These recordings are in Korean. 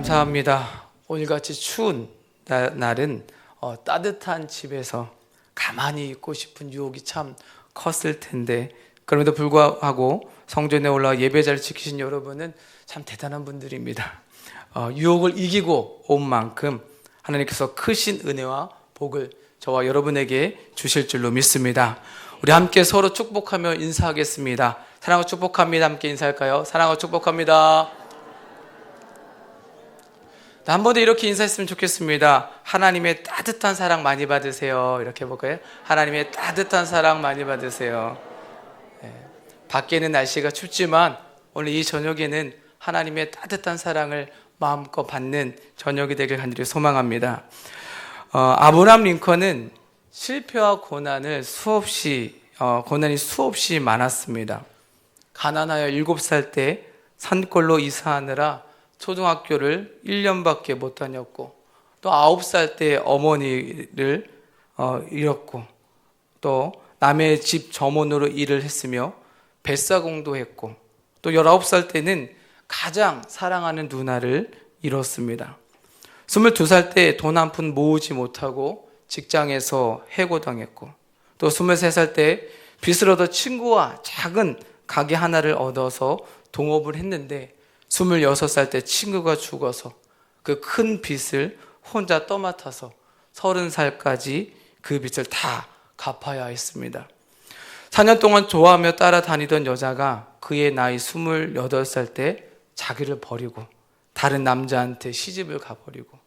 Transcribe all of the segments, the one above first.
감사합니다. 오늘같이 추운 날은 따뜻한 집에서 가만히 있고 싶은 유혹이 참 컸을 텐데, 그럼에도 불구하고 성전에 올라와 예배자를 지키신 여러분은 참 대단한 분들입니다. 유혹을 이기고 온 만큼 하나님께서 크신 은혜와 복을 저와 여러분에게 주실 줄로 믿습니다. 우리 함께 서로 축복하며 인사하겠습니다. 사랑하고 축복합니다. 함께 인사할까요? 사랑하고 축복합니다. 한 번 더 이렇게 인사했으면 좋겠습니다. 하나님의 따뜻한 사랑 많이 받으세요. 이렇게 해볼까요? 하나님의 따뜻한 사랑 많이 받으세요. 밖에는 날씨가 춥지만 오늘 이 저녁에는 하나님의 따뜻한 사랑을 마음껏 받는 저녁이 되길 간절히 소망합니다. 아브라함 링컨은 실패와 고난이 수없이 많았습니다. 가난하여 7살 때 산골로 이사하느라 초등학교를 1년밖에 못 다녔고, 또 9살 때 어머니를 잃었고, 또 남의 집 점원으로 일을 했으며 뱃사공도 했고, 또 19살 때는 가장 사랑하는 누나를 잃었습니다. 22살 때 돈 한 푼 모으지 못하고 직장에서 해고당했고, 또 23살 때 빚을 얻어 친구와 작은 가게 하나를 얻어서 동업을 했는데, 26살 때 친구가 죽어서 그 큰 빚을 혼자 떠맡아서 30살까지 그 빚을 다 갚아야 했습니다. 4년 동안 좋아하며 따라다니던 여자가 그의 나이 28살 때 자기를 버리고 다른 남자한테 시집을 가버리고,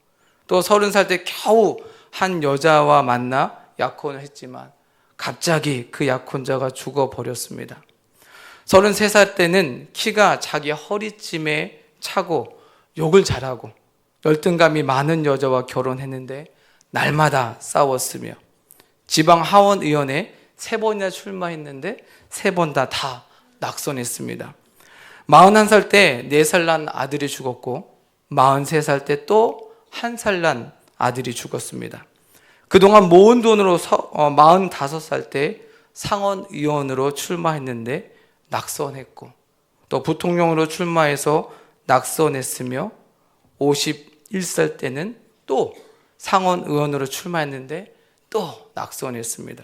또 30살 때 겨우 한 여자와 만나 약혼을 했지만 갑자기 그 약혼자가 죽어버렸습니다. 33살 때는 키가 자기 허리쯤에 차고 욕을 잘하고 열등감이 많은 여자와 결혼했는데 날마다 싸웠으며, 지방 하원의원에 3번이나 출마했는데 3번 다 낙선했습니다. 41살 때 4살 난 아들이 죽었고, 43살 때 또 1살 난 아들이 죽었습니다. 그동안 모은 돈으로 45살 때 상원의원으로 출마했는데 낙선했고, 또 부통령으로 출마해서 낙선했으며, 51살 때는 또 상원의원으로 출마했는데 또 낙선했습니다.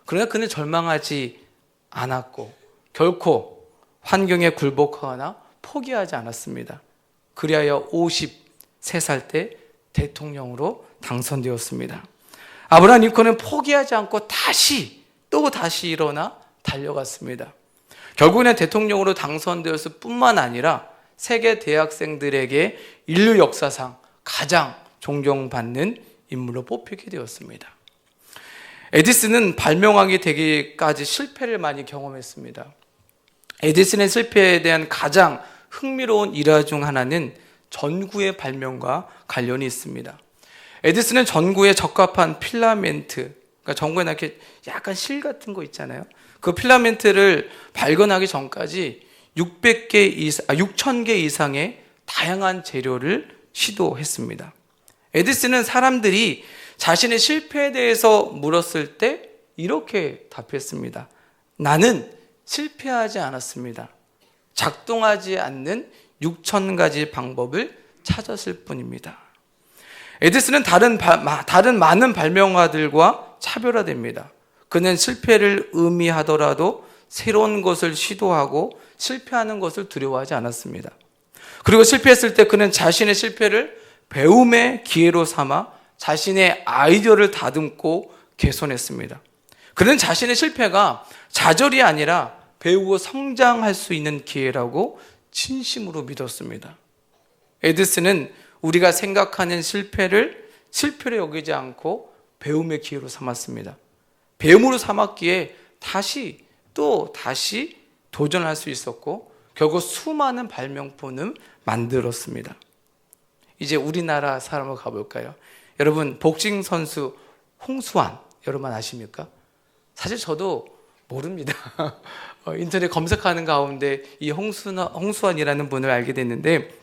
그러나 그는 절망하지 않았고 결코 환경에 굴복하거나 포기하지 않았습니다. 그리하여 53살 때 대통령으로 당선되었습니다. 아브라함 링컨은 포기하지 않고 다시 일어나 달려갔습니다. 결국에는 대통령으로 당선되었을 뿐만 아니라 세계 대학생들에게 인류 역사상 가장 존경받는 인물로 뽑히게 되었습니다. 에디슨은 발명하게 되기까지 실패를 많이 경험했습니다. 에디슨의 실패에 대한 가장 흥미로운 일화 중 하나는 전구의 발명과 관련이 있습니다. 에디슨은 전구에 적합한 필라멘트, 그러니까 전구에 이렇게 약간 실 같은 거 있잖아요. 그 필라멘트를 발견하기 전까지 6,000개 이상의 다양한 재료를 시도했습니다. 에디슨은 사람들이 자신의 실패에 대해서 물었을 때 이렇게 답했습니다. 나는 실패하지 않았습니다. 작동하지 않는 6,000가지 방법을 찾았을 뿐입니다. 에디슨은 다른 많은 발명가들과 차별화됩니다. 그는 실패를 의미하더라도 새로운 것을 시도하고 실패하는 것을 두려워하지 않았습니다. 그리고 실패했을 때 그는 자신의 실패를 배움의 기회로 삼아 자신의 아이디어를 다듬고 개선했습니다. 그는 자신의 실패가 좌절이 아니라 배우고 성장할 수 있는 기회라고 진심으로 믿었습니다. 에디슨은 우리가 생각하는 실패를 여기지 않고 배움의 기회로 삼았습니다. 배움으로 삼았기에 다시 도전할 수 있었고, 결국 수많은 발명품을 만들었습니다. 이제 우리나라 사람으로 가볼까요? 여러분, 복싱 선수 홍수환 여러분 아십니까? 사실 저도 모릅니다. 인터넷 검색하는 가운데 이 홍수환이라는 분을 알게 됐는데,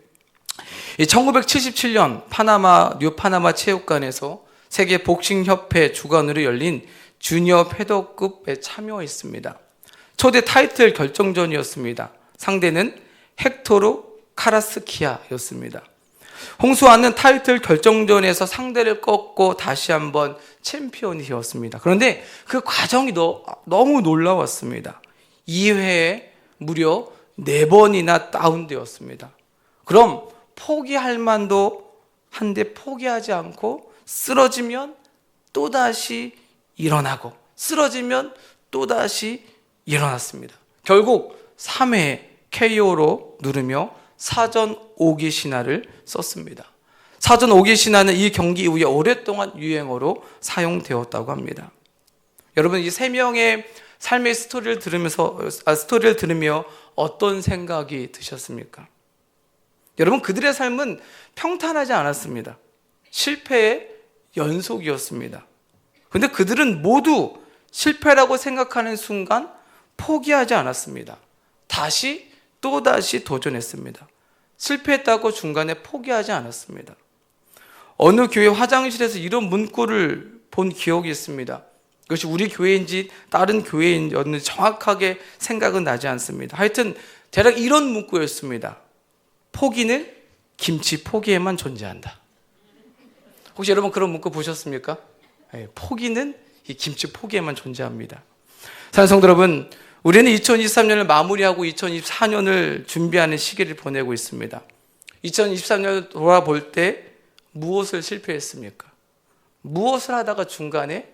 1977년 뉴 파나마 체육관에서 세계 복싱 협회 주관으로 열린 주니어 패더급에 참여했습니다. 초대 타이틀 결정전이었습니다. 상대는 헥토르 카라스키아였습니다. 홍수아는 타이틀 결정전에서 상대를 꺾고 다시 한번 챔피언이 되었습니다. 그런데 그 과정이 너무 놀라웠습니다. 2회에 무려 4번이나 다운되었습니다. 그럼 포기할 만도 한데 포기하지 않고 쓰러지면 또다시 일어나고 쓰러지면 또다시 일어났습니다. 결국 3회 KO로 누르며 사전 5기 신화를 썼습니다. 사전 5기 신화는 이 경기 이후에 오랫동안 유행어로 사용되었다고 합니다. 여러분, 이 3명의 삶의 스토리를 들으며 어떤 생각이 드셨습니까? 여러분, 그들의 삶은 평탄하지 않았습니다. 실패의 연속이었습니다. 그런데 그들은 모두 실패라고 생각하는 순간 포기하지 않았습니다. 또다시 도전했습니다. 실패했다고 중간에 포기하지 않았습니다. 어느 교회 화장실에서 이런 문구를 본 기억이 있습니다. 그것이 우리 교회인지 다른 교회인지 정확하게 생각은 나지 않습니다. 하여튼 대략 이런 문구였습니다. 포기는 김치 포기에만 존재한다. 혹시 여러분 그런 문구 보셨습니까? 네, 포기는 이 김치 포기에만 존재합니다. 사랑하는 성도 여러분, 우리는 2023년을 마무리하고 2024년을 준비하는 시기를 보내고 있습니다. 2023년을 돌아볼 때 무엇을 실패했습니까? 무엇을 하다가 중간에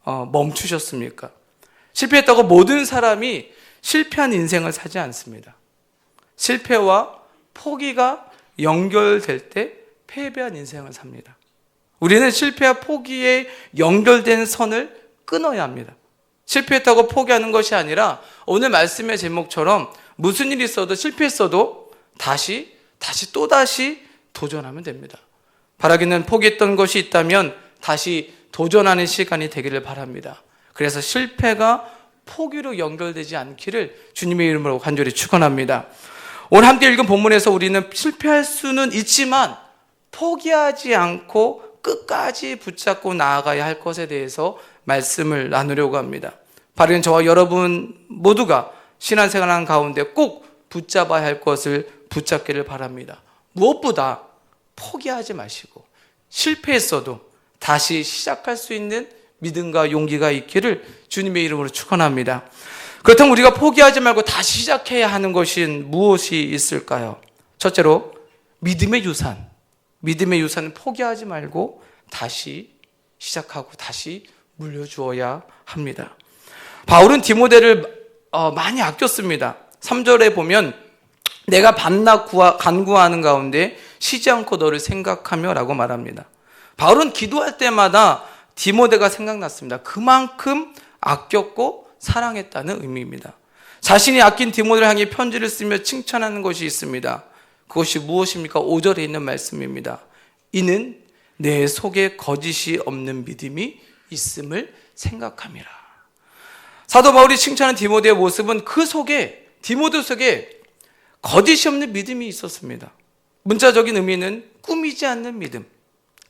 멈추셨습니까? 실패했다고 모든 사람이 실패한 인생을 사지 않습니다. 실패와 포기가 연결될 때 패배한 인생을 삽니다. 우리는 실패와 포기에 연결된 선을 끊어야 합니다. 실패했다고 포기하는 것이 아니라 오늘 말씀의 제목처럼 무슨 일이 있어도 실패했어도 또다시 도전하면 됩니다. 바라기는 포기했던 것이 있다면 다시 도전하는 시간이 되기를 바랍니다. 그래서 실패가 포기로 연결되지 않기를 주님의 이름으로 간절히 축원합니다. 오늘 함께 읽은 본문에서 우리는 실패할 수는 있지만 포기하지 않고 끝까지 붙잡고 나아가야 할 것에 대해서 말씀을 나누려고 합니다. 바로 저와 여러분 모두가 신앙생활하는 가운데 꼭 붙잡아야 할 것을 붙잡기를 바랍니다. 무엇보다 포기하지 마시고 실패했어도 다시 시작할 수 있는 믿음과 용기가 있기를 주님의 이름으로 축원합니다. 그렇다면 우리가 포기하지 말고 다시 시작해야 하는 것은 무엇이 있을까요? 첫째로 믿음의 유산. 믿음의 유산은 포기하지 말고 다시 시작하고 다시 물려주어야 합니다. 바울은 디모데를 많이 아꼈습니다. 3절에 보면 내가 밤낮 간구하는 가운데 쉬지 않고 너를 생각하며 라고 말합니다. 바울은 기도할 때마다 디모데가 생각났습니다. 그만큼 아꼈고 사랑했다는 의미입니다. 자신이 아낀 디모데를 향해 편지를 쓰며 칭찬하는 것이 있습니다. 그것이 무엇입니까? 5절에 있는 말씀입니다. 이는 내 속에 거짓이 없는 믿음이 있음을 생각함이라. 사도 바울이 칭찬한 디모데의 모습은 그 속에, 디모데 속에 거짓이 없는 믿음이 있었습니다. 문자적인 의미는 꾸미지 않는 믿음,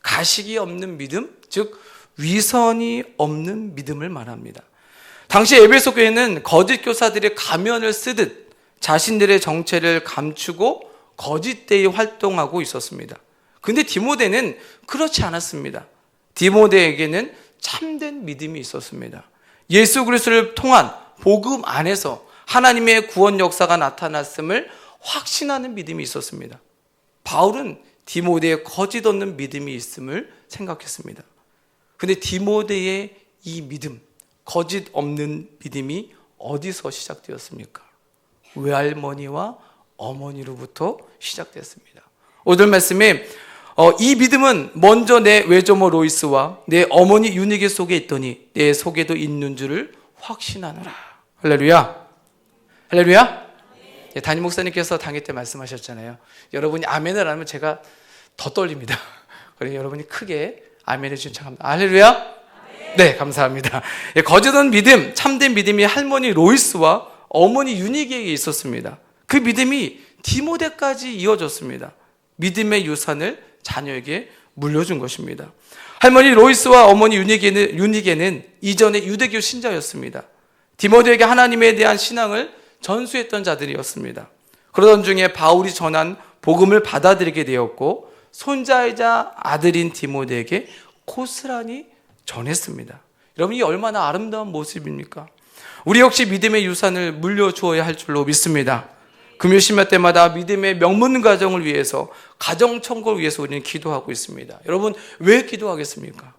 가식이 없는 믿음, 즉 위선이 없는 믿음을 말합니다. 당시 에베소 교회는 거짓 교사들이 가면을 쓰듯 자신들의 정체를 감추고 거짓되이 활동하고 있었습니다. 근데 디모데는 그렇지 않았습니다. 디모데에게는 참된 믿음이 있었습니다. 예수 그리스도를 통한 복음 안에서 하나님의 구원 역사가 나타났음을 확신하는 믿음이 있었습니다. 바울은 디모데의 거짓 없는 믿음이 있음을 생각했습니다. 근데 디모데의 이 믿음, 거짓 없는 믿음이 어디서 시작되었습니까? 외할머니와 어머니로부터 시작됐습니다. 오늘 말씀에 이 믿음은 먼저 내 외조모 로이스와 내 어머니 유니게 속에 있더니 내 속에도 있는 줄을 확신하노라. 할렐루야. 할렐루야. 네. 담임 목사님께서 당일 때 말씀하셨잖아요. 여러분이 아멘을 하면 제가 더 떨립니다. 그래서 여러분이 크게 아멘해 주시면 참합니다. 할렐루야. 네, 감사합니다. 거짓 없는 믿음, 참된 믿음이 할머니 로이스와 어머니 유니게에게 있었습니다. 그 믿음이 디모데까지 이어졌습니다. 믿음의 유산을 자녀에게 물려준 것입니다. 할머니 로이스와 어머니 유니게는 이전에 유대교 신자였습니다. 디모데에게 하나님에 대한 신앙을 전수했던 자들이었습니다. 그러던 중에 바울이 전한 복음을 받아들이게 되었고 손자이자 아들인 디모데에게 고스란히 전했습니다. 여러분, 이 얼마나 아름다운 모습입니까? 우리 역시 믿음의 유산을 물려주어야 할 줄로 믿습니다. 금요 심야 때마다 믿음의 명문 가정을 위해서, 가정 천국을 위해서 우리는 기도하고 있습니다. 여러분, 왜 기도하겠습니까?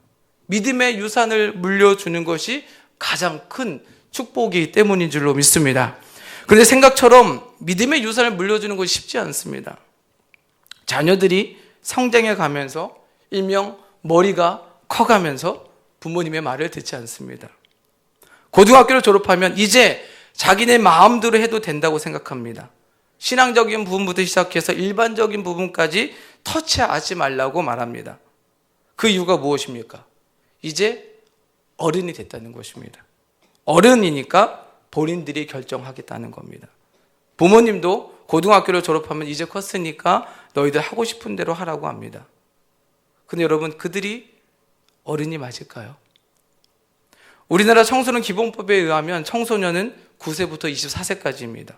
믿음의 유산을 물려주는 것이 가장 큰 축복이기 때문인 줄로 믿습니다. 그런데 생각처럼 믿음의 유산을 물려주는 것이 쉽지 않습니다. 자녀들이 성장해 가면서 일명 머리가 커가면서 부모님의 말을 듣지 않습니다. 고등학교를 졸업하면 이제 자기네 마음대로 해도 된다고 생각합니다. 신앙적인 부분부터 시작해서 일반적인 부분까지 터치하지 말라고 말합니다. 그 이유가 무엇입니까? 이제 어른이 됐다는 것입니다. 어른이니까 본인들이 결정하겠다는 겁니다. 부모님도 고등학교를 졸업하면 이제 컸으니까 너희들 하고 싶은 대로 하라고 합니다. 근데 여러분, 그들이 어른이 맞을까요? 우리나라 청소년 기본법에 의하면 청소년은 9세부터 24세까지입니다.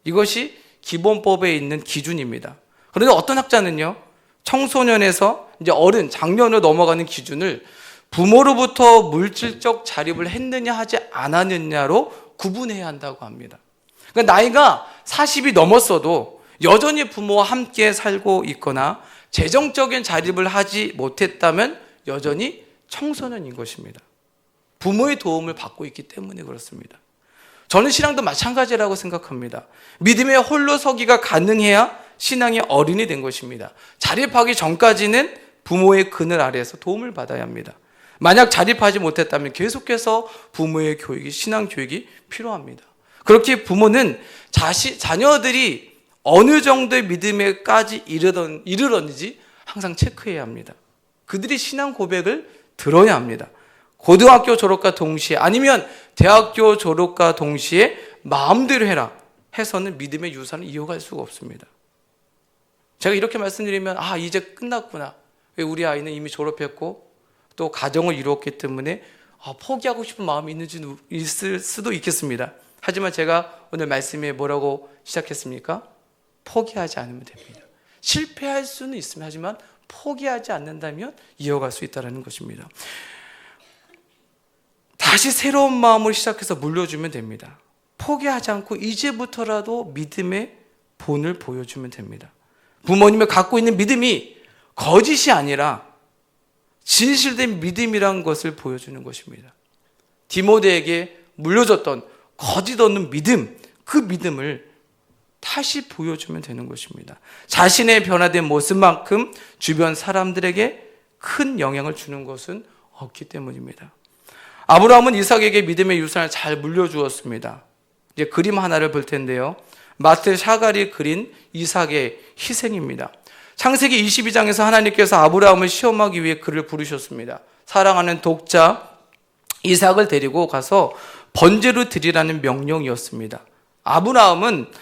이것이 기본법에 있는 기준입니다. 그런데 어떤 학자는요, 청소년에서 이제 어른, 장년으로 넘어가는 기준을 부모로부터 물질적 자립을 했느냐 하지 않았느냐로 구분해야 한다고 합니다. 그러니까 나이가 40이 넘었어도 여전히 부모와 함께 살고 있거나 재정적인 자립을 하지 못했다면 여전히 청소년인 것입니다. 부모의 도움을 받고 있기 때문에 그렇습니다. 저는 신앙도 마찬가지라고 생각합니다. 믿음에 홀로 서기가 가능해야 신앙의 어른이 된 것입니다. 자립하기 전까지는 부모의 그늘 아래에서 도움을 받아야 합니다. 만약 자립하지 못했다면 계속해서 부모의 교육이, 신앙 교육이 필요합니다. 그렇게 부모는 자녀들이 어느 정도의 믿음에까지 이르렀는지 항상 체크해야 합니다. 그들이 신앙 고백을 들어야 합니다. 고등학교 졸업과 동시에, 아니면 대학교 졸업과 동시에 마음대로 해라 해서는 믿음의 유산을 이어갈 수가 없습니다. 제가 이렇게 말씀드리면, 이제 끝났구나. 왜 우리 아이는 이미 졸업했고 또 가정을 이루었기 때문에 포기하고 싶은 마음이 있을 수도 있겠습니다. 하지만 제가 오늘 말씀에 뭐라고 시작했습니까? 포기하지 않으면 됩니다. 실패할 수는 있습니다. 하지만 포기하지 않는다면 이어갈 수 있다는 것입니다. 다시 새로운 마음을 시작해서 물려주면 됩니다. 포기하지 않고 이제부터라도 믿음의 본을 보여주면 됩니다. 부모님이 갖고 있는 믿음이 거짓이 아니라 진실된 믿음이란 것을 보여주는 것입니다. 디모데에게 물려줬던 거짓 없는 믿음, 그 믿음을 다시 보여주면 되는 것입니다. 자신의 변화된 모습만큼 주변 사람들에게 큰 영향을 주는 것은 없기 때문입니다. 아브라함은 이삭에게 믿음의 유산을 잘 물려주었습니다. 이제 그림 하나를 볼 텐데요. 마트 샤갈이 그린 이삭의 희생입니다. 창세기 22장에서 하나님께서 아브라함을 시험하기 위해 그를 부르셨습니다. 사랑하는 독자 이삭을 데리고 가서 번제로 드리라는 명령이었습니다. 아브라함은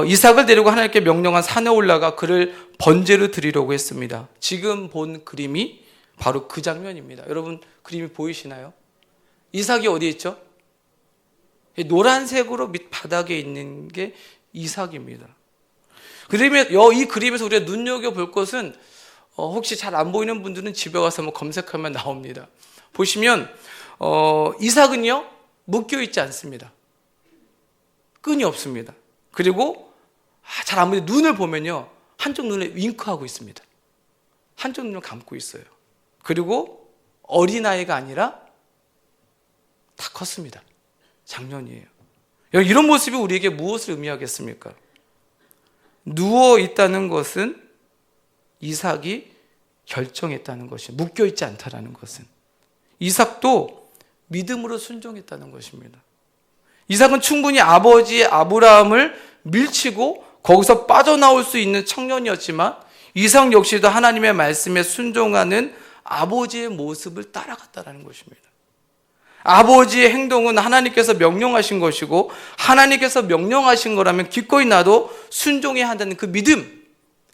이삭을 데리고 하나님께 명령한 산에 올라가 그를 번제로 드리려고 했습니다. 지금 본 그림이 바로 그 장면입니다. 여러분, 그림이 보이시나요? 이삭이 어디에 있죠? 노란색으로 밑바닥에 있는 게 이삭입니다. 이 그림에서 우리가 눈여겨볼 것은, 혹시 잘 안 보이는 분들은 집에 가서 한번 검색하면 나옵니다. 보시면 이삭은요, 묶여있지 않습니다. 끈이 없습니다. 그리고 잘 안 보이는데 눈을 보면요, 한쪽 눈에 윙크하고 있습니다. 한쪽 눈을 감고 있어요. 그리고 어린아이가 아니라 다 컸습니다. 작년이에요. 이런 모습이 우리에게 무엇을 의미하겠습니까? 누워 있다는 것은 이삭이 결정했다는 것이, 묶여 있지 않다라는 것은, 이삭도 믿음으로 순종했다는 것입니다. 이삭은 충분히 아버지 아브라함을 밀치고 거기서 빠져나올 수 있는 청년이었지만, 이삭 역시도 하나님의 말씀에 순종하는 아버지의 모습을 따라갔다는 것입니다. 아버지의 행동은 하나님께서 명령하신 것이고, 하나님께서 명령하신 거라면 기꺼이 나도 순종해야 한다는 그 믿음,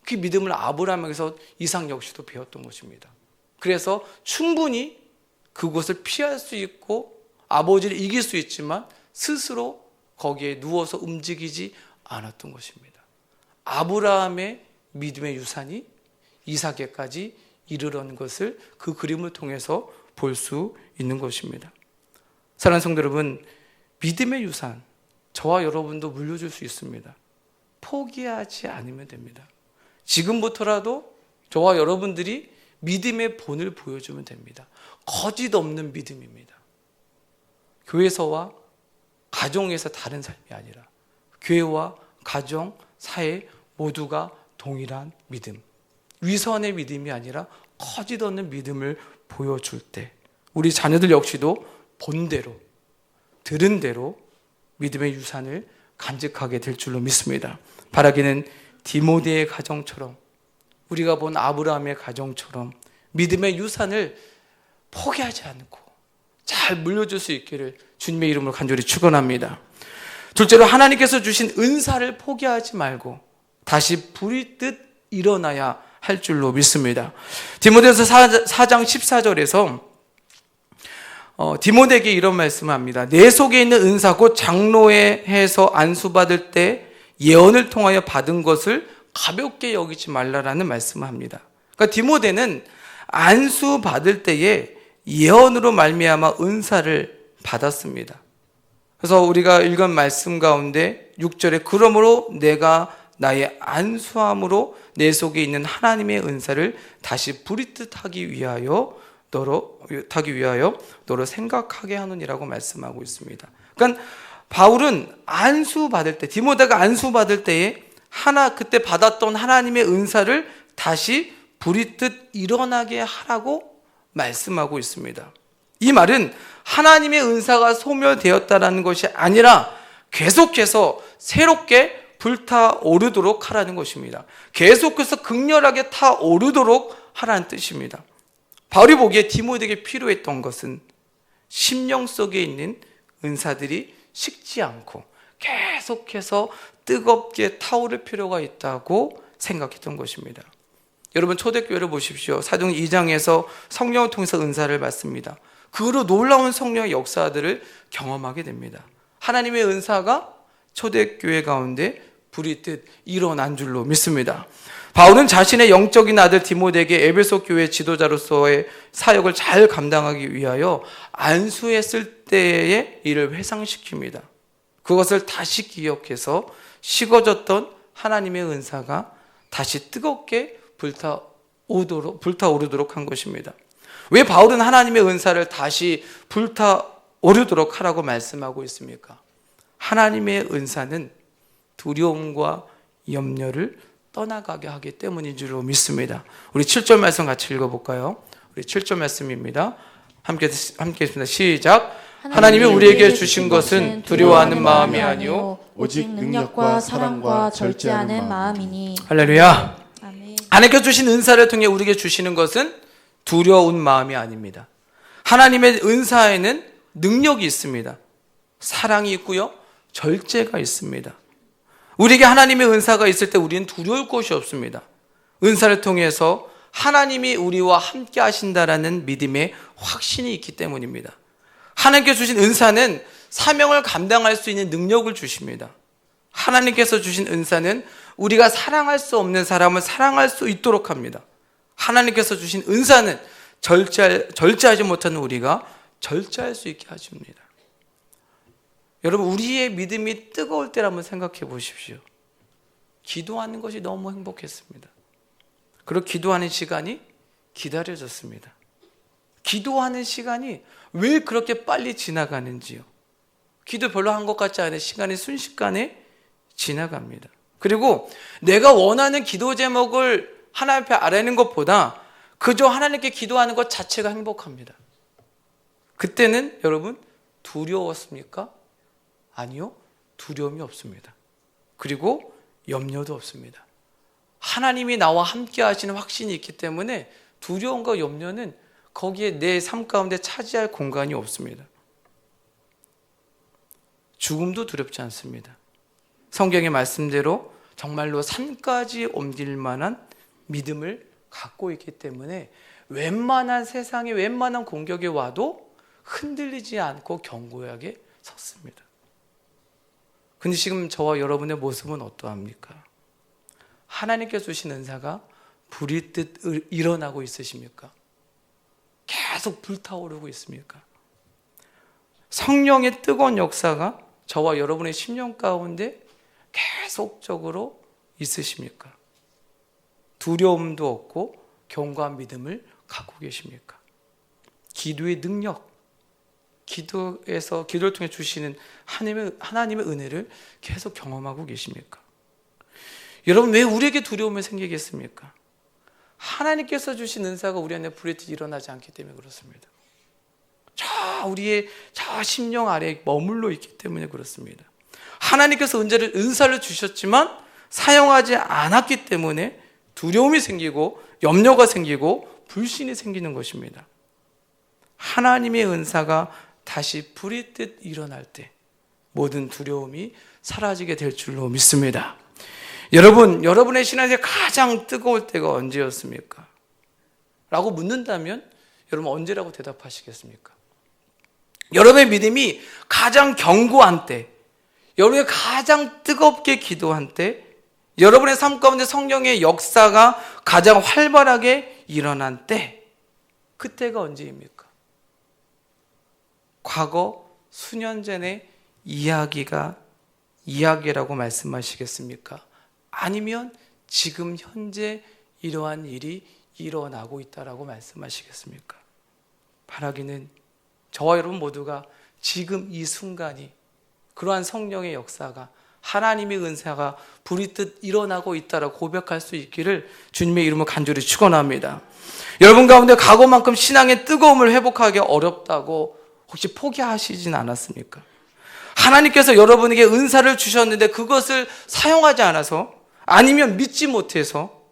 그 믿음을 아브라함에게서 이삭 역시도 배웠던 것입니다. 그래서 충분히 그곳을 피할 수 있고 아버지를 이길 수 있지만 스스로 거기에 누워서 움직이지 않았던 것입니다. 아브라함의 믿음의 유산이 이삭에까지 이르는 것을 그 그림을 통해서 볼 수 있는 것입니다. 사랑하는 성도 여러분, 믿음의 유산 저와 여러분도 물려줄 수 있습니다. 포기하지 않으면 됩니다. 지금부터라도 저와 여러분들이 믿음의 본을 보여주면 됩니다. 거짓 없는 믿음입니다. 교회에서와 가정에서 다른 삶이 아니라 교회와 가정, 사회 모두가 동일한 믿음, 위선의 믿음이 아니라 거짓 없는 믿음을 보여줄 때 우리 자녀들 역시도 본대로, 들은 대로 믿음의 유산을 간직하게 될 줄로 믿습니다. 바라기는 디모데의 가정처럼, 우리가 본 아브라함의 가정처럼 믿음의 유산을 포기하지 않고 잘 물려줄 수 있기를 주님의 이름으로 간절히 축원합니다. 둘째로 하나님께서 주신 은사를 포기하지 말고 다시 부리듯 일어나야 할 줄로 믿습니다. 디모데서 4장 14절에서 디모데에게 이런 말씀을 합니다. 내 속에 있는 은사 곧 장로회에서 안수받을 때 예언을 통하여 받은 것을 가볍게 여기지 말라라는 말씀을 합니다. 그러니까 디모데는 안수받을 때에 예언으로 말미암아 은사를 받았습니다. 그래서 우리가 읽은 말씀 가운데 6절에 그러므로 내가 나의 안수함으로 내 속에 있는 하나님의 은사를 다시 부리듯 하기 위하여 너로 생각하게 하느니라고 말씀하고 있습니다. 그러니까 바울은 안수받을 때, 디모데가 안수받을 때에 그때 받았던 하나님의 은사를 다시 부리듯 일어나게 하라고 말씀하고 있습니다. 이 말은 하나님의 은사가 소멸되었다는 것이 아니라 계속해서 새롭게 불타오르도록 하라는 것입니다. 계속해서 극렬하게 타오르도록 하라는 뜻입니다. 바울이 보기에 디모데에게 필요했던 것은 심령 속에 있는 은사들이 식지 않고 계속해서 뜨겁게 타오를 필요가 있다고 생각했던 것입니다. 여러분 초대교회를 보십시오. 사도행 2장에서 성령을 통해서 은사를 받습니다. 그로 놀라운 성령의 역사들을 경험하게 됩니다. 하나님의 은사가 초대교회 가운데 부리듯 일어난 줄로 믿습니다. 바울은 자신의 영적인 아들 디모데에게 에베소 교회 지도자로서의 사역을 잘 감당하기 위하여 안수했을 때의 일을 회상시킵니다. 그것을 다시 기억해서 식어졌던 하나님의 은사가 다시 뜨겁게 불타오르도록 한 것입니다. 왜 바울은 하나님의 은사를 다시 불타오르도록 하라고 말씀하고 있습니까? 하나님의 은사는 두려움과 염려를 떠나가게 하기 때문인 줄로 믿습니다. 우리 7절 말씀 같이 읽어볼까요? 우리 7절 말씀입니다. 함께 읽습니다. 시작. 하나님이 우리에게 주신 것은 두려워하는 마음이 아니요 오직 능력과 사랑과 절제하는 마음이니. 할렐루야. 아멘. 하나님께서 주신 은사를 통해 우리에게 주시는 것은 두려운 마음이 아닙니다. 하나님의 은사에는 능력이 있습니다. 사랑이 있고요, 절제가 있습니다. 우리에게 하나님의 은사가 있을 때 우리는 두려울 것이 없습니다. 은사를 통해서 하나님이 우리와 함께 하신다라는 믿음의 확신이 있기 때문입니다. 하나님께서 주신 은사는 사명을 감당할 수 있는 능력을 주십니다. 하나님께서 주신 은사는 우리가 사랑할 수 없는 사람을 사랑할 수 있도록 합니다. 하나님께서 주신 은사는 절제하지 못하는 우리가 절제할 수 있게 하십니다. 여러분, 우리의 믿음이 뜨거울 때를 한번 생각해 보십시오. 기도하는 것이 너무 행복했습니다. 그리고 기도하는 시간이 기다려졌습니다. 기도하는 시간이 왜 그렇게 빨리 지나가는지요. 기도 별로 한 것 같지 않은 시간이 순식간에 지나갑니다. 그리고 내가 원하는 기도 제목을 하나님 앞에 아뢰는 것보다 그저 하나님께 기도하는 것 자체가 행복합니다. 그때는 여러분 두려웠습니까? 아니요, 두려움이 없습니다. 그리고 염려도 없습니다. 하나님이 나와 함께 하시는 확신이 있기 때문에 두려움과 염려는 거기에 내 삶 가운데 차지할 공간이 없습니다. 죽음도 두렵지 않습니다. 성경의 말씀대로 정말로 산까지 옮길 만한 믿음을 갖고 있기 때문에 웬만한 세상에 웬만한 공격이 와도 흔들리지 않고 견고하게 섰습니다. 근데 지금 저와 여러분의 모습은 어떠합니까? 하나님께서 주신 은사가 불이 뜻 일어나고 있으십니까? 계속 불타오르고 있습니까? 성령의 뜨거운 역사가 저와 여러분의 심령 가운데 계속적으로 있으십니까? 두려움도 없고 견고한 믿음을 갖고 계십니까? 기도의 능력, 기도를 통해 주시는 하나님의 은혜를 계속 경험하고 계십니까? 여러분, 왜 우리에게 두려움이 생기겠습니까? 하나님께서 주신 은사가 우리 안에 불의 뜻이 일어나지 않기 때문에 그렇습니다. 우리의 심령 아래에 머물러 있기 때문에 그렇습니다. 하나님께서 은사를 주셨지만 사용하지 않았기 때문에 두려움이 생기고 염려가 생기고 불신이 생기는 것입니다. 하나님의 은사가 다시 불의 뜻 일어날 때 모든 두려움이 사라지게 될 줄로 믿습니다. 여러분의 신앙에서 가장 뜨거울 때가 언제였습니까? 라고 묻는다면 여러분 언제라고 대답하시겠습니까? 여러분의 믿음이 가장 견고한 때, 여러분이 가장 뜨겁게 기도한 때, 여러분의 삶 가운데 성령의 역사가 가장 활발하게 일어난 때, 그때가 언제입니까? 과거 수년 전의 이야기라고 말씀하시겠습니까? 아니면 지금 현재 이러한 일이 일어나고 있다라고 말씀하시겠습니까? 바라기는 저와 여러분 모두가 지금 이 순간이 그러한 성령의 역사가 하나님의 은사가 불의 뜻 일어나고 있다라고 고백할 수 있기를 주님의 이름으로 간절히 축원합니다. 여러분 가운데 과거만큼 신앙의 뜨거움을 회복하기 어렵다고 혹시 포기하시진 않았습니까? 하나님께서 여러분에게 은사를 주셨는데 그것을 사용하지 않아서 아니면 믿지 못해서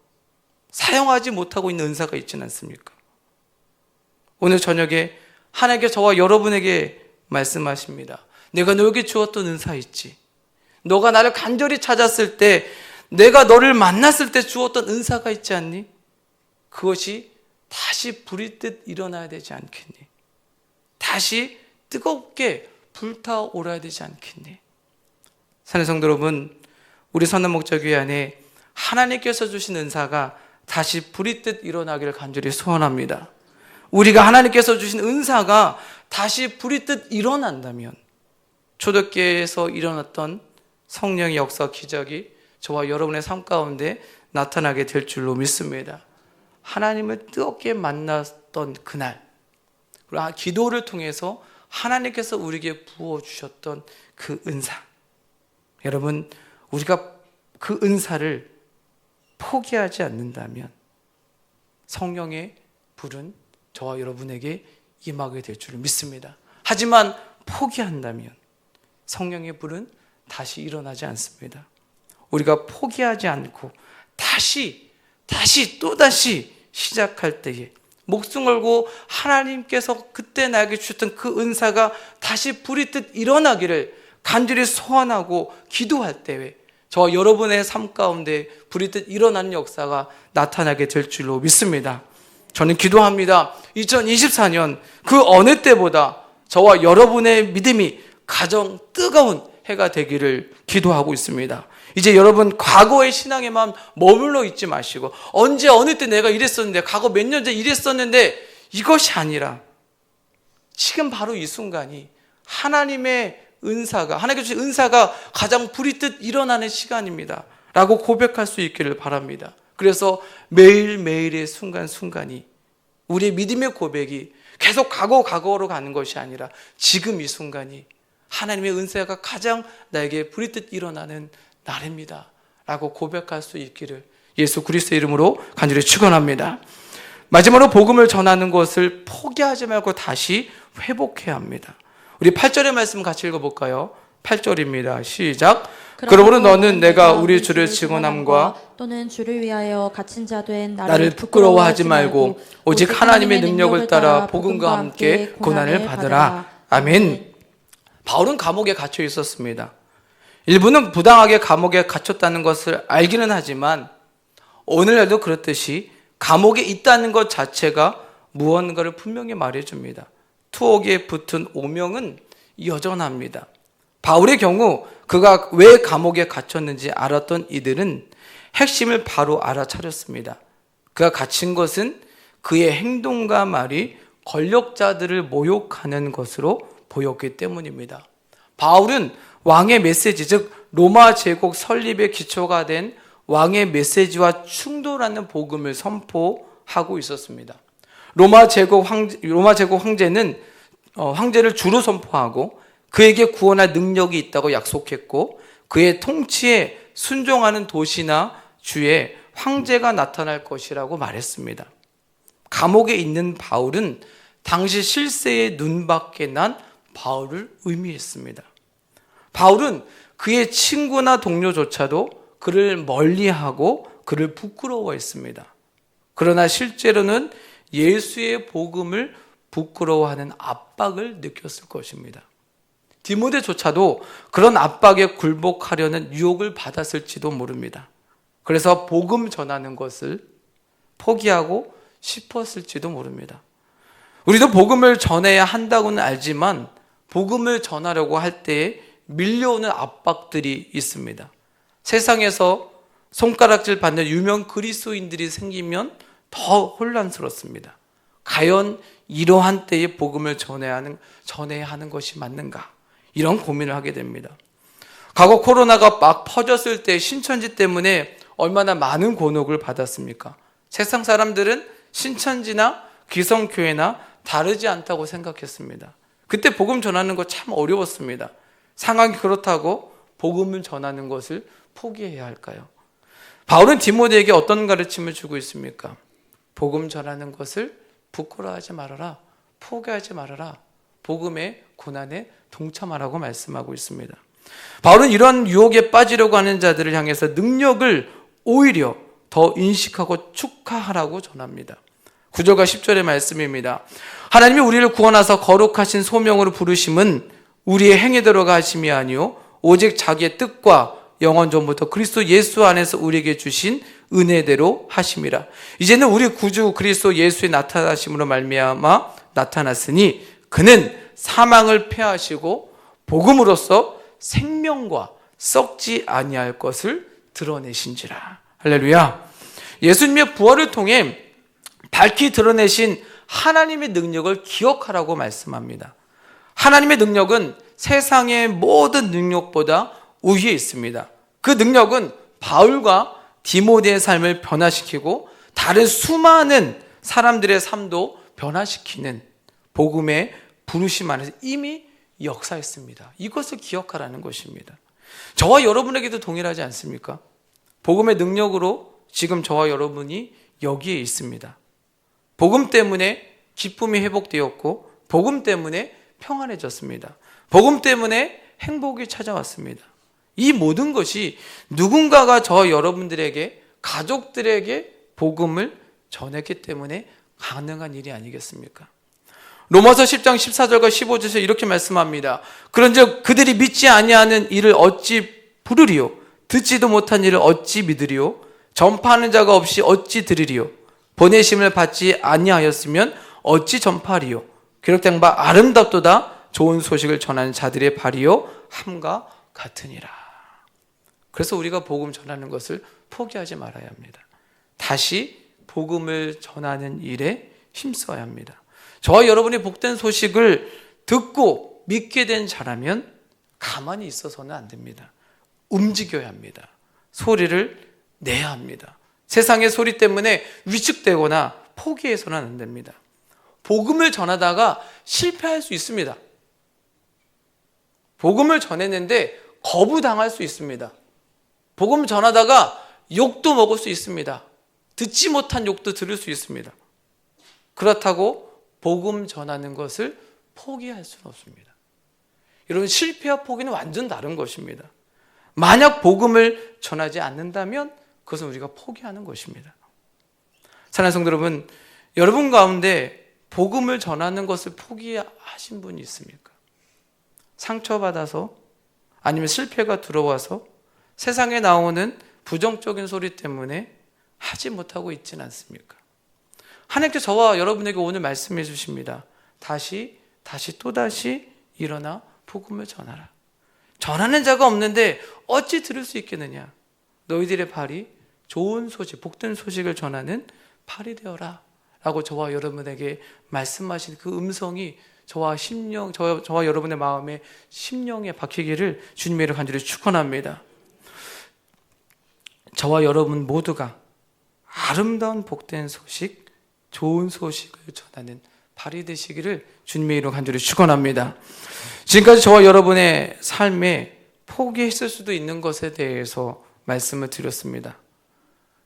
사용하지 못하고 있는 은사가 있지는 않습니까? 오늘 저녁에 하나님께서 저와 여러분에게 말씀하십니다. 내가 너에게 주었던 은사 있지. 너가 나를 간절히 찾았을 때, 내가 너를 만났을 때 주었던 은사가 있지 않니? 그것이 다시 불의 뜻 일어나야 되지 않겠니? 다시 뜨겁게 불타오르야 되지 않겠니? 사랑하는 성도 여러분, 우리 선한목자교회 안에 하나님께서 주신 은사가 다시 불의 뜻 일어나기를 간절히 소원합니다. 우리가 하나님께서 주신 은사가 다시 불의 뜻 일어난다면 초대교회에서 일어났던 성령의 역사 기적이 저와 여러분의 삶 가운데 나타나게 될 줄로 믿습니다. 하나님을 뜨겁게 만났던 그날, 그리고 기도를 통해서 하나님께서 우리에게 부어주셨던 그 은사, 여러분, 우리가 그 은사를 포기하지 않는다면 성령의 불은 저와 여러분에게 임하게 될 줄을 믿습니다. 하지만 포기한다면 성령의 불은 다시 일어나지 않습니다. 우리가 포기하지 않고 또다시 시작할 때에 목숨 걸고 하나님께서 그때 나에게 주셨던 그 은사가 다시 불의 뜻 일어나기를 간절히 소원하고 기도할 때에 저와 여러분의 삶 가운데 불의 뜻 일어나는 역사가 나타나게 될 줄로 믿습니다. 저는 기도합니다. 2024년 그 어느 때보다 저와 여러분의 믿음이 가장 뜨거운 해가 되기를 기도하고 있습니다. 이제 여러분 과거의 신앙에만 머물러 있지 마시고 언제 어느 때 내가 이랬었는데 과거 몇 년 전에 이랬었는데 이것이 아니라 지금 바로 이 순간이 하나님의 은사가, 하나님께서 주신 은사가 가장 불의 뜻 일어나는 시간입니다 라고 고백할 수 있기를 바랍니다. 그래서 매일매일의 순간순간이 우리의 믿음의 고백이 계속 과거로 가는 것이 아니라 지금 이 순간이 하나님의 은사가 가장 나에게 불의 뜻 일어나는 날입니다 라고 고백할 수 있기를 예수 그리스도의 이름으로 간절히 축원합니다. 마지막으로 복음을 전하는 것을 포기하지 말고 다시 회복해야 합니다. 우리 8절의 말씀 같이 읽어볼까요? 8절입니다. 시작. 그러므로 너는 내가 우리 주를 증언함과 또는 주를 위하여 갇힌 자 된 나를 부끄러워하지 말고 오직 하나님의 능력을 따라 복음과 함께 고난을 받으라. 아멘. 바울은 감옥에 갇혀 있었습니다. 일부는 부당하게 감옥에 갇혔다는 것을 알기는 하지만 오늘날도 그렇듯이 감옥에 있다는 것 자체가 무언가를 분명히 말해줍니다. 투옥에 붙은 오명은 여전합니다. 바울의 경우 그가 왜 감옥에 갇혔는지 알았던 이들은 핵심을 바로 알아차렸습니다. 그가 갇힌 것은 그의 행동과 말이 권력자들을 모욕하는 것으로 보였기 때문입니다. 바울은 왕의 메시지, 즉 로마 제국 설립의 기초가 된 왕의 메시지와 충돌하는 복음을 선포하고 있었습니다. 로마 제국 황제는 황제를 주로 선포하고 그에게 구원할 능력이 있다고 약속했고, 그의 통치에 순종하는 도시나 주에 황제가 나타날 것이라고 말했습니다. 감옥에 있는 바울은 당시 실세의 눈밖에 난 바울을 의미했습니다. 바울은 그의 친구나 동료조차도 그를 멀리하고 그를 부끄러워했습니다. 그러나 실제로는 예수의 복음을 부끄러워하는 압박을 느꼈을 것입니다. 디모데조차도 그런 압박에 굴복하려는 유혹을 받았을지도 모릅니다. 그래서 복음 전하는 것을 포기하고 싶었을지도 모릅니다. 우리도 복음을 전해야 한다고는 알지만 복음을 전하려고 할 때에 밀려오는 압박들이 있습니다. 세상에서 손가락질 받는 유명 그리스도인들이 생기면 더 혼란스럽습니다. 과연 이러한 때에 복음을 전해야 하는 것이 맞는가? 이런 고민을 하게 됩니다. 과거 코로나가 막 퍼졌을 때 신천지 때문에 얼마나 많은 곤혹을 받았습니까? 세상 사람들은 신천지나 기성교회나 다르지 않다고 생각했습니다. 그때 복음 전하는 거 참 어려웠습니다. 상황이 그렇다고 복음을 전하는 것을 포기해야 할까요? 바울은 디모데에게 어떤 가르침을 주고 있습니까? 복음 전하는 것을 부끄러워하지 말아라. 포기하지 말아라. 복음의 고난에 동참하라고 말씀하고 있습니다. 바울은 이런 유혹에 빠지려고 하는 자들을 향해서 능력을 오히려 더 인식하고 축하하라고 전합니다. 9절과 10절의 말씀입니다. 하나님이 우리를 구원하사 거룩하신 소명으로 부르심은 우리의 행위대로가 하심이 아니요 오직 자기의 뜻과 영원 전부터 그리스도 예수 안에서 우리에게 주신 은혜대로 하심이라. 이제는 우리 구주 그리스도 예수의 나타나심으로 말미암아 나타났으니 그는 사망을 패하시고 복음으로써 생명과 썩지 아니할 것을 드러내신지라. 할렐루야. 예수님의 부활을 통해 밝히 드러내신 하나님의 능력을 기억하라고 말씀합니다. 하나님의 능력은 세상의 모든 능력보다 우위에 있습니다. 그 능력은 바울과 디모데의 삶을 변화시키고 다른 수많은 사람들의 삶도 변화시키는 복음의 부르심 안에서 이미 역사했습니다. 이것을 기억하라는 것입니다. 저와 여러분에게도 동일하지 않습니까? 복음의 능력으로 지금 저와 여러분이 여기에 있습니다. 복음 때문에 기쁨이 회복되었고 복음 때문에 평안해졌습니다. 복음 때문에 행복이 찾아왔습니다. 이 모든 것이 누군가가 저 여러분들에게, 가족들에게 복음을 전했기 때문에 가능한 일이 아니겠습니까? 로마서 10장 14절과 15절에서 이렇게 말씀합니다. 그런즉 그들이 믿지 아니하는 일을 어찌 부르리요? 듣지도 못한 일을 어찌 믿으리요? 전파하는 자가 없이 어찌 들으리요? 보내심을 받지 아니하였으면 어찌 전파하리요? 기록된 바 아름답도다 좋은 소식을 전하는 자들의 발이요 함과 같으니라. 그래서 우리가 복음 전하는 것을 포기하지 말아야 합니다. 다시 복음을 전하는 일에 힘써야 합니다. 저와 여러분이 복된 소식을 듣고 믿게 된 자라면 가만히 있어서는 안 됩니다. 움직여야 합니다. 소리를 내야 합니다. 세상의 소리 때문에 위축되거나 포기해서는 안 됩니다. 복음을 전하다가 실패할 수 있습니다. 복음을 전했는데 거부당할 수 있습니다. 복음 전하다가 욕도 먹을 수 있습니다. 듣지 못한 욕도 들을 수 있습니다. 그렇다고 복음 전하는 것을 포기할 수는 없습니다. 여러분, 실패와 포기는 완전 다른 것입니다. 만약 복음을 전하지 않는다면 그것은 우리가 포기하는 것입니다. 사랑하는 성도 여러분, 여러분 가운데 복음을 전하는 것을 포기하신 분이 있습니까? 상처받아서 아니면 실패가 들어와서 세상에 나오는 부정적인 소리 때문에 하지 못하고 있지는 않습니까? 하나님께서 저와 여러분에게 오늘 말씀해 주십니다. 다시 또다시 일어나 복음을 전하라. 전하는 자가 없는데 어찌 들을 수 있겠느냐? 너희들의 발이 좋은 소식, 복된 소식을 전하는 팔이 되어라 라고 저와 여러분에게 말씀하신 그 음성이 저와 여러분의 마음에 심령에 박히기를 주님의 이름으로 간절히 축원합니다. 저와 여러분 모두가 아름다운 복된 소식, 좋은 소식을 전하는 발이 되시기를 주님의 이름으로 간절히 축원합니다. 지금까지 저와 여러분의 삶에 포기했을 수도 있는 것에 대해서 말씀을 드렸습니다.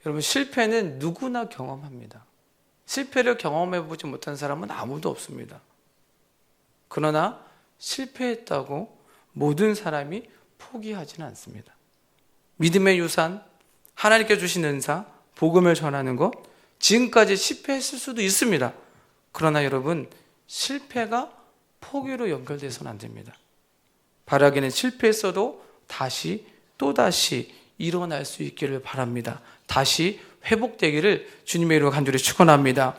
여러분, 실패는 누구나 경험합니다. 실패를 경험해보지 못한 사람은 아무도 없습니다. 그러나 실패했다고 모든 사람이 포기하지는 않습니다. 믿음의 유산, 하나님께 주신 은사, 복음을 전하는 것, 지금까지 실패했을 수도 있습니다. 그러나 여러분, 실패가 포기로 연결돼서는 안 됩니다. 바라기는 실패했어도 다시 또다시 일어날 수 있기를 바랍니다. 다시 회복되기를 주님의 이름으로 간절히 축원합니다.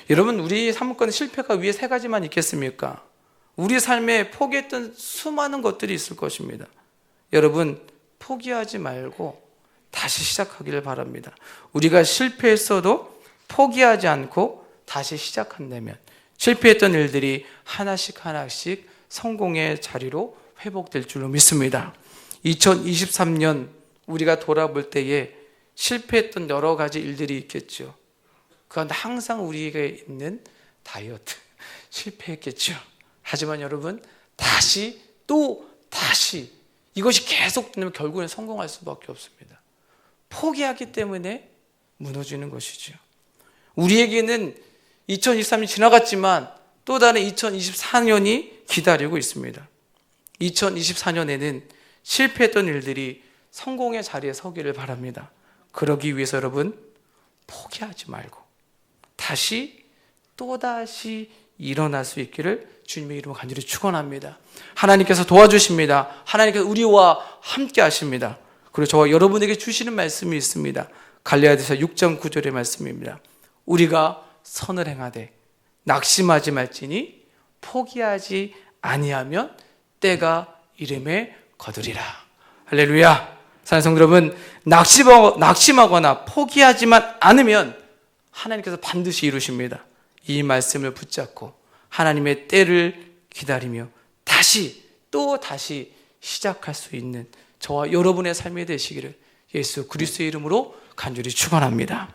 여러분, 우리 삶은 실패가 위에 세 가지만 있겠습니까? 우리 삶에 포기했던 수많은 것들이 있을 것입니다. 여러분, 포기하지 말고 다시 시작하기를 바랍니다. 우리가 실패했어도 포기하지 않고 다시 시작한다면 실패했던 일들이 하나씩 성공의 자리로 회복될 줄로 믿습니다. 2023년 우리가 돌아볼 때에 실패했던 여러 가지 일들이 있겠죠. 그런데 항상 우리에게 있는 다이어트 실패했겠죠. 하지만 여러분, 다시 이것이 계속되면 결국엔 성공할 수밖에 없습니다. 포기하기 때문에 무너지는 것이죠. 우리에게는 2023년이 지나갔지만 또 다른 2024년이 기다리고 있습니다. 2024년에는 실패했던 일들이 성공의 자리에 서기를 바랍니다. 그러기 위해서 여러분, 포기하지 말고 또다시 일어날 수 있기를 주님의 이름으로 간절히 축원합니다. 하나님께서 도와주십니다. 하나님께서 우리와 함께 하십니다. 그리고 저와 여러분에게 주시는 말씀이 있습니다. 갈라디아서 6장 9절의 말씀입니다. 우리가 선을 행하되 낙심하지 말지니 포기하지 아니하면 때가 이름에 거두리라. 할렐루야. 사랑하는 성도 여러분, 낙심하거나 포기하지만 않으면 하나님께서 반드시 이루십니다. 이 말씀을 붙잡고 하나님의 때를 기다리며 다시 시작할 수 있는 저와 여러분의 삶이 되시기를 예수 그리스도의 이름으로 간절히 축원합니다.